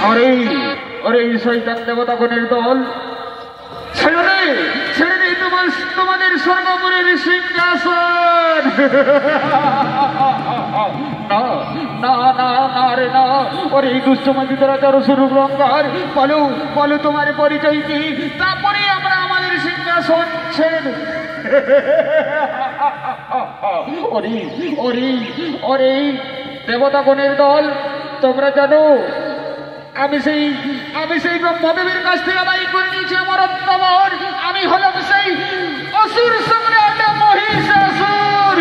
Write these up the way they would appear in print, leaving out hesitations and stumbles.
আরে আরে শয়তান দেবতাগণের দল, ছেড়ে দে তোমাদের স্বর্গপুরের সিংহাসন। না না না না রে না, ওরে এই দুষ্টমাতি রাজার স্বরূপ রঙ্গার, বলো বলো তোমার পরিচয় কি, তারপরে আমরা আমাদের সিংহাসন ছেড়ে দেব। ওরে ওরে ওরে দেবতাগণের দল, তোমরা জানো আমি সেই ব্রহ্মদেবের কাছ থেকে আদায় করে নিয়েছি আমার অত্যাচার। আমি হলাম সেই অসুর সম্রাট মহিষাসুর।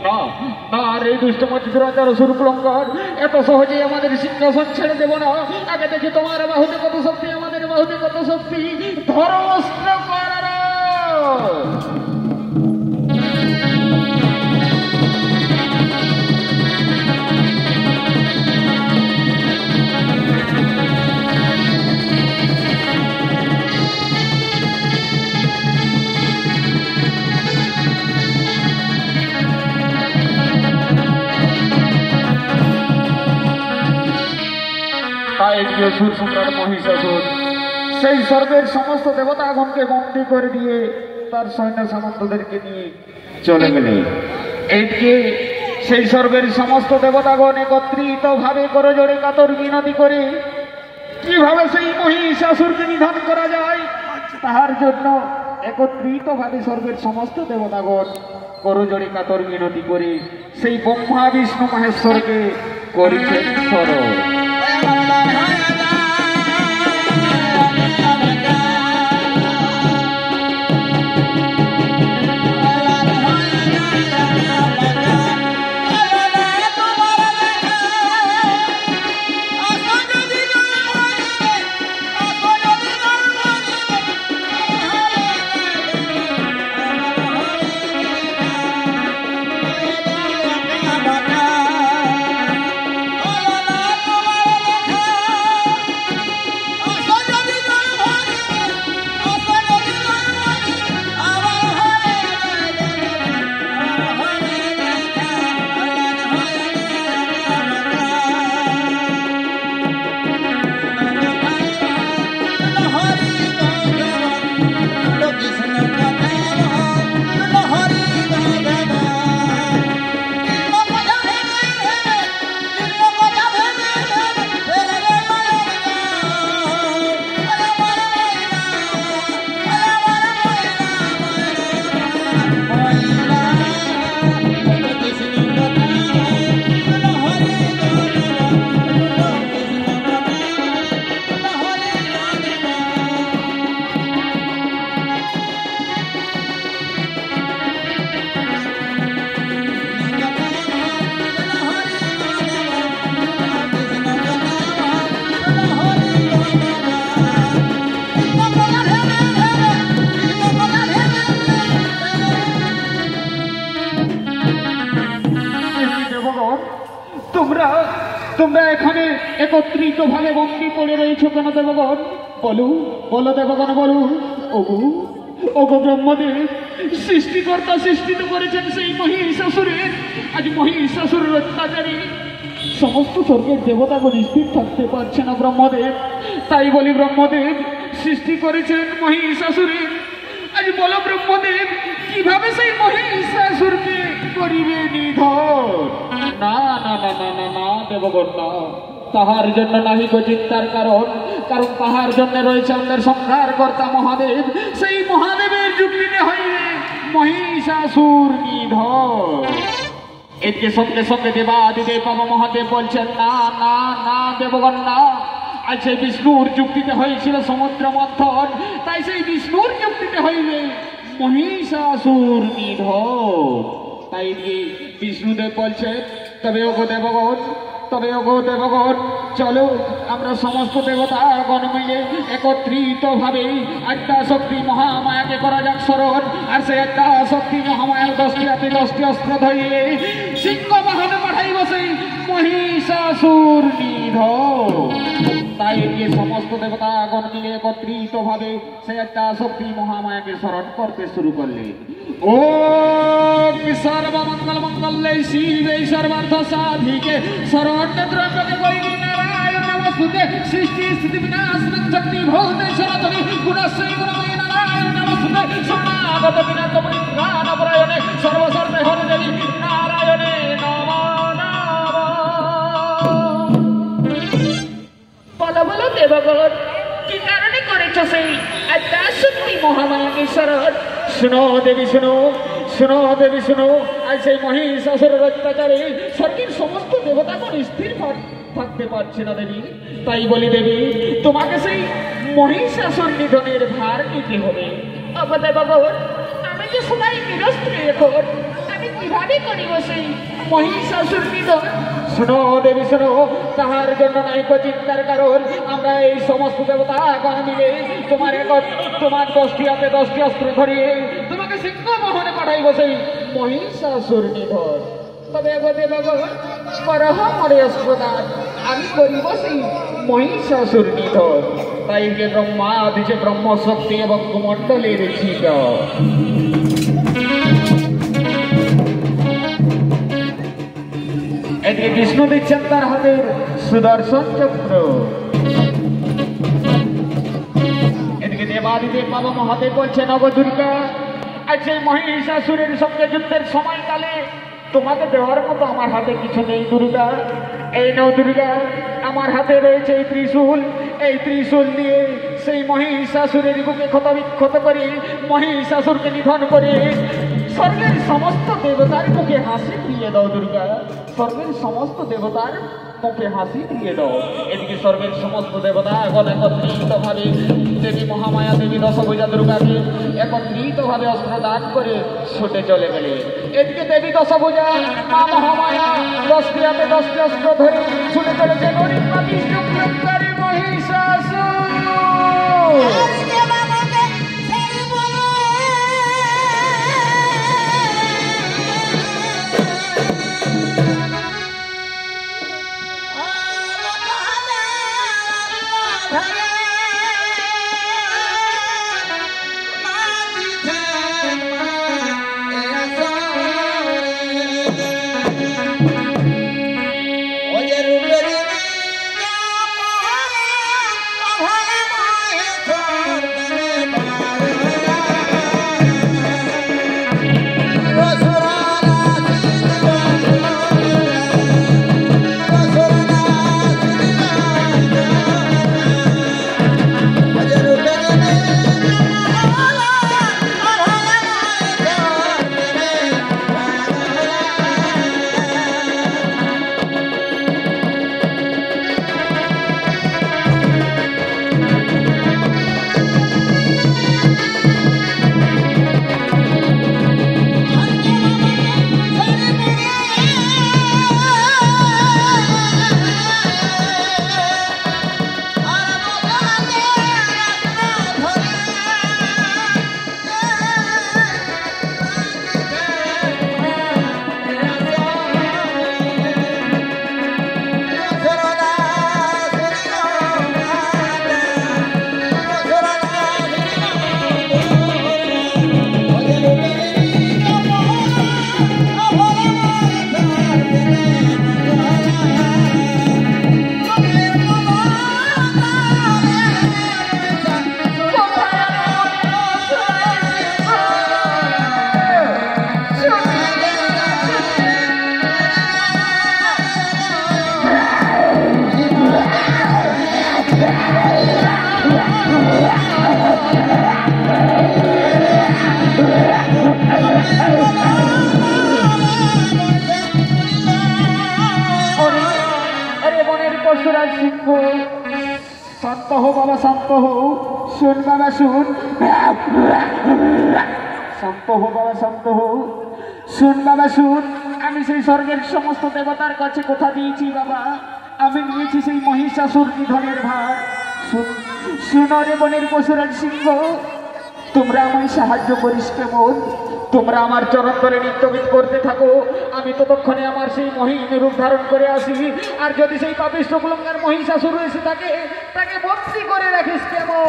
না না রে দুষ্টমতি রাজার অসুর কুলঙ্কার, এত সহজেই আমাদের সিংহাসন ছেড়ে দেব না। আগে দেখি তোমার বাহুতে কত শক্তি, আমাদের বাহুতে কত শক্তি। ধরো অস্ত্র করার। অসুর সম্রাট মহিষাসুর সেই স্বর্গের সমস্ত দেবতাগণকে বন্দী করে দিয়ে তার সৈন্য সামন্তদেরকে নিয়ে চলে গেলে, এইদিকে সেই স্বর্গের সমস্ত দেবতাগণ একত্রিত ভাবে করে জোরে কাতর মিনতি করে কিভাবে সেই মহিষাসুরকে নিধন করা যায় তাহার জন্য একত্রিত ভাবে স্বর্গের সমস্ত দেবতাগণ করজোড়ে কাতর মিনতি করে সেই ব্রহ্মা বিষ্ণু মহেশ্বরকে করিছেন স্মরণ। তোমরা এখানে একত্রিত ভাবে বন্দী পড়ে রয়েছো কেন দেবগণ? বলো বলো দেবগণ বলো। ওগো ওগো ব্রহ্মদেব, সৃষ্টিকর্তা সৃষ্টিত করেছেন সেই মহিষাসুরের। আজ মহিষাসুরের অত্যাচারী সমস্ত স্বর্গের দেবতাগণ স্থির থাকতে পারছে না ব্রহ্মদেব। তাই বলি ব্রহ্মদেব সৃষ্টি করেছেন মহিষাসুরের। আজ বলো ব্রহ্মদেব, কিভাবে সেই মহিষাসুরকে করিবে নিধন? না না না না না না দেবগণ না, তাহার জন্য নাহি গো চিন্তার কারণ। কারণ তাহার জন্য রয়েছে আমাদের সংহার কর্তা মহাদেব। সেই মহাদেবের যুক্তিতে হইবে মহিষাসুর নিধন। এদিকে সঙ্গে সঙ্গে দেবাদিদেব বাবা মহাদেব বলছেন না না না দেবগণ না। আর সেই বিষ্ণুর যুক্তিতে হয়েছিল সমুদ্র মন্থন, তাই সেই বিষ্ণুর যুক্তিতে হইবে মহিষাসুর নিধন। তাই বিষ্ণুদেব বলছেন তবে ওগো দেবগণ, তবে ওগো দেবগণ চলো আমরা সমস্ত দেবতাগণ মিলে একত্রিত ভাবে আদ্যা শক্তি মহামায়াকে করা যাক স্মরণ। আর সেই আদ্যা শক্তি মহামায়ার 10টি হাতে 10টি অস্ত্র ধরিয়ে সিংহ বাহনে পাঠাইব সেই মহিষাসুর নিধন। তাই এগিয়ে সমস্ত দেবতাগণ মিলে একত্রিত ভাবে সে একটা শক্তি মহামায়াকে স্মরণ করতে শুরু করলেন। ও সর্বমঙ্গল মঙ্গলে শিবে সর্বার্থ সাধিকে শরণ্য দ্রব্যকে বলি নারায়ণ নমস্তুতে। সৃষ্টি স্থিতি বিনাশনং শক্তি ভূতে সনাতনী গুণশ্রী গুণময়ী নারায়ণ নমস্তুতে। শরণাগত বিনাশ পরিত্রাণ পরায়ণে সর্বসর্বে হরে দেবী নারায়ণে নমঃ নমঃ। বলো বলো দেবগণ, কি কারণে করেছ সেই আদ্যা শক্তি মহামায়াকে স্মরণ? শুনো দেবী শুনো, শুনো দেবী শুনো। আজ সেই মহিষাসুরের অত্যাচারে স্বর্গের সমস্ত দেবতাগণ স্থির থাকতে পারছে না দেবী। তাই বলি দেবী, তোমাকে সেই মহিষাসুর নিধনের ভার নিতে হবে। দেবগণ, আমি যে সবাই নিরস্ত্র এখন, আমি কিভাবে করিব সেই মহিষাসুর নিধন? শুনো দেবী শুনো, তাহার জন্য নাইক চিন্তার কারণ। আমরা এই সমস্ত দেবতাগণ মিলে তোমার 10টি হাতে 10টি অস্ত্র ধরিয়ে তোমাকে সিংহ মোহনে পাঠাইব সেই মহিষাসুর নিধন। তবে দেবগণ, করহ মরে অস্ত্রদান, আমি করিব সেই মহিষাসুর নিধন। তাই যে ব্রহ্মা দিছে ব্রহ্মশক্তি এবং কুমণ্ডলের ছিল। এদিকে বিষ্ণু দিচ্ছেন তার হাতের সুদর্শন চক্র। এদিকে দেবাদিদেব বাবা মহাদেব বলছেন, নব দুর্গা, আজ সেই মহিষাসুরের সঙ্গে যুদ্ধের সময়কালে তোমাকে দেওয়ার মতো আমার হাতে কিছু নেই দুর্গা। এই নাও দুর্গা, আমার হাতে রয়েছে এই ত্রিশূল। এই ত্রিশূল দিয়ে সেই মহিষাসুরের বুকে ক্ষত বিক্ষত করে মহিষাসুরকে নিধন করে স্বর্গের সমস্ত দেবতার মুখে হাসি দিয়ে দাও দুর্গা। স্বর্গের সমস্ত দেবতার মুখে হাসি দিয়ে দাও। এদিকে স্বর্গের সমস্ত দেবতা এখন একত্রিত ভাবে দেবী মহামায়া দেবী দশভুজা দুর্গাকে একত্রিত ভাবে অস্ত্র দান করে ছুটে চলে গেলে। এদিকে দেবী দশভুজা মা মহামায়া 10টি হাতে 10টি অস্ত্র ধরে ছুটে চলেছে গরিববাদী চক্রকারী মহিষাসুর। শান্ত হো বাবা, শান্ত হো। শুন বাবা শুন, শান্ত হো বাবা, শান্ত হো। শুন বাবা শুন, আমি সেই স্বর্গের সমস্ত দেবতার কাছে কথা দিয়েছি বাবা। আমি নিয়েছি সেই মহিষাসুর নিধনের ভার। শুনো রে বনের পশুরাজ সিংহ, তোমরা আমায় সাহায্য করিস কেমন? তোমরা আমার চরণ তলে নিত্যগীত করতে থাকো, আমি ততক্ষণে আমার সেই মহিন রূপ ধারণ করে আসি। আর যদি সেই পাপিষ্ঠ কুলঙ্গার মহিষাসুর এসে থাকে, তাকে বন্দি করে রাখিস কেমন?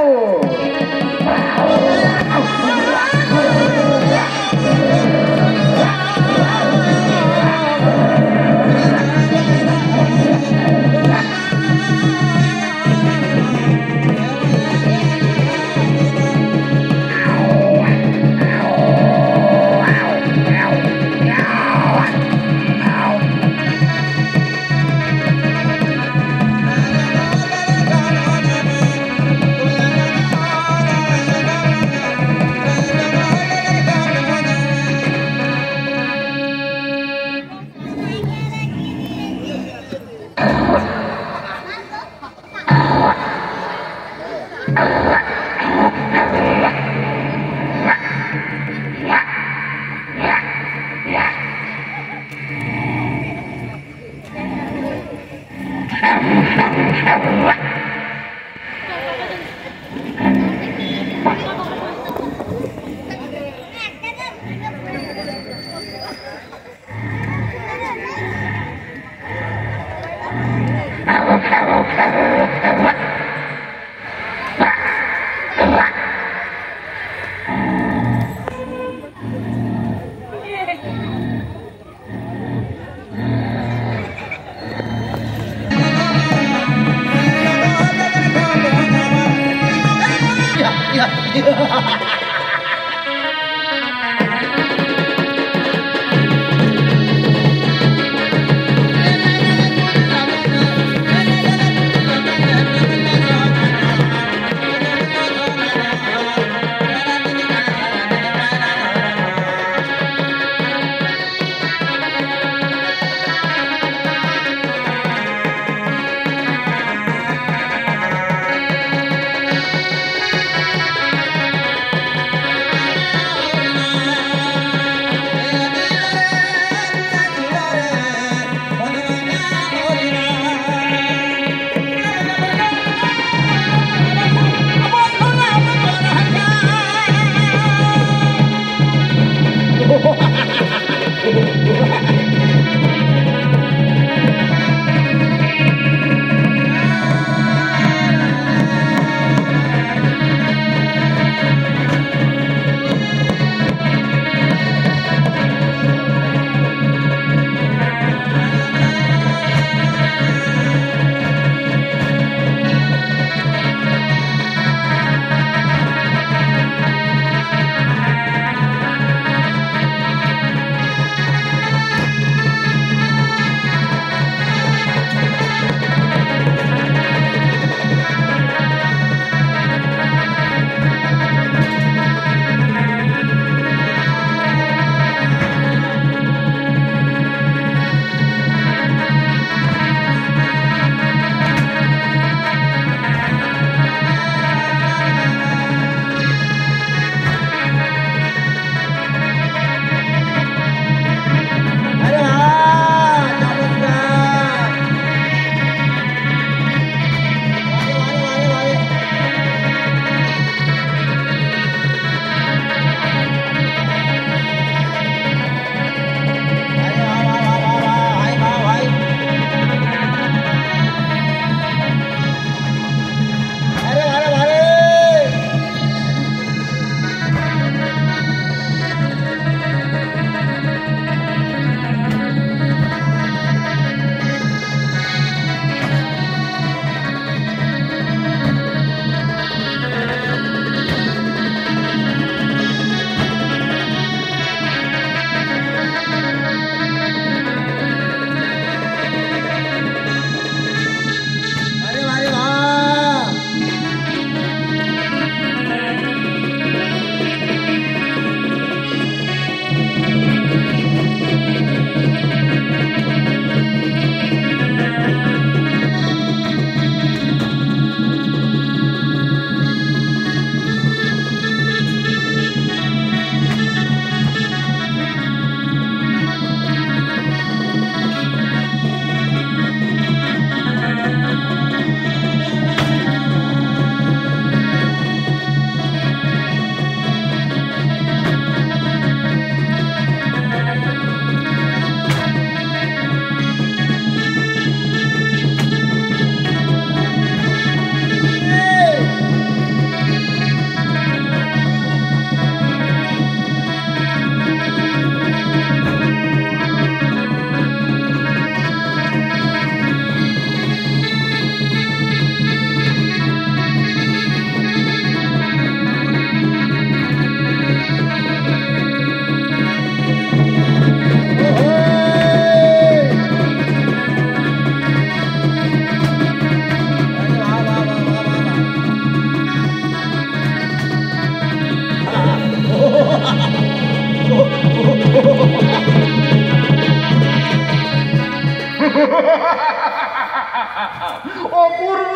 অপূর্ব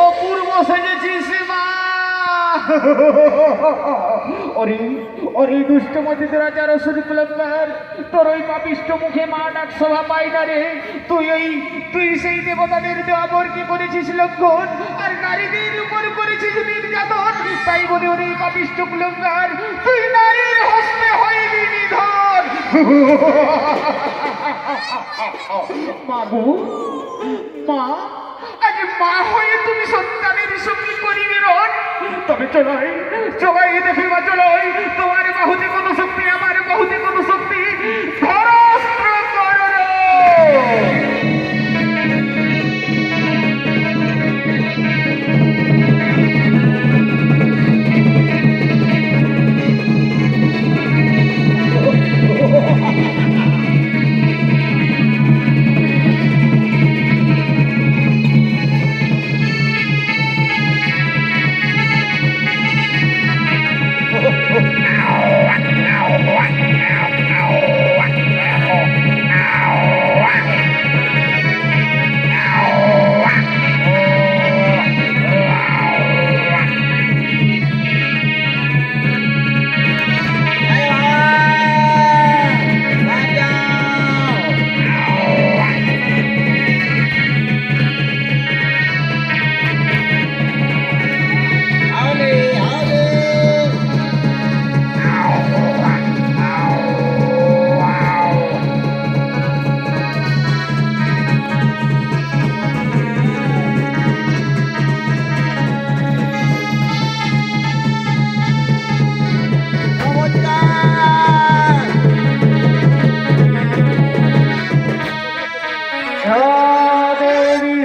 অপূর্ব সেজেছিস মা। ওরে ওরে দুষ্টমতি রাজা রসুল কুলম্বার, তোর ওই পাপিষ্ট মুখে মা ডাক শোভা পাই না রে। তুই সেই দেবতাদের দেওয়াবর কি করেছিস লক্ষণ, আর নারীদের উপর করেছিস নির্যাতন। তাই বলে ওরে পাপিষ্ট কুলম্বার, তুই নারীর হস্তে হইবি নিধন। মা গো মা, আজ মা হয়ে তুমি সন্তানের সঙ্গে করিবে রণ। তবে চলাই দেখে বা চলাই, তোমার বাহুতে কত শক্তি, আমার বাহুতে কত শক্তি। ধরাস্ত্র করো।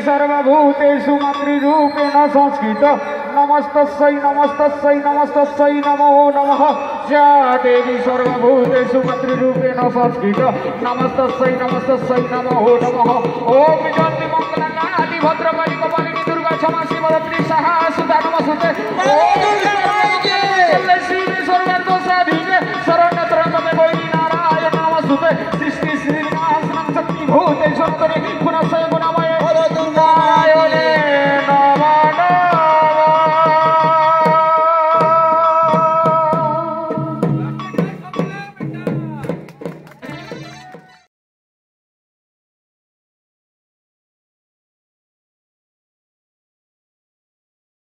सर्वभूतेषु मातृरूपेण संस्कृत नमस्तस्यै नमस्तस्यै नमस्तस्यै नमो नमः। या देवी सर्वभूतेषु मातृरूपेण संस्कृत नमस्तस्यै नमस्तस्यै नमो नमः। ओम जयन्ती मंगलकाली भद्रकाली कपालिनी दुर्गा क्षमा शिवरात्रि सहा सुधा नमस्ते।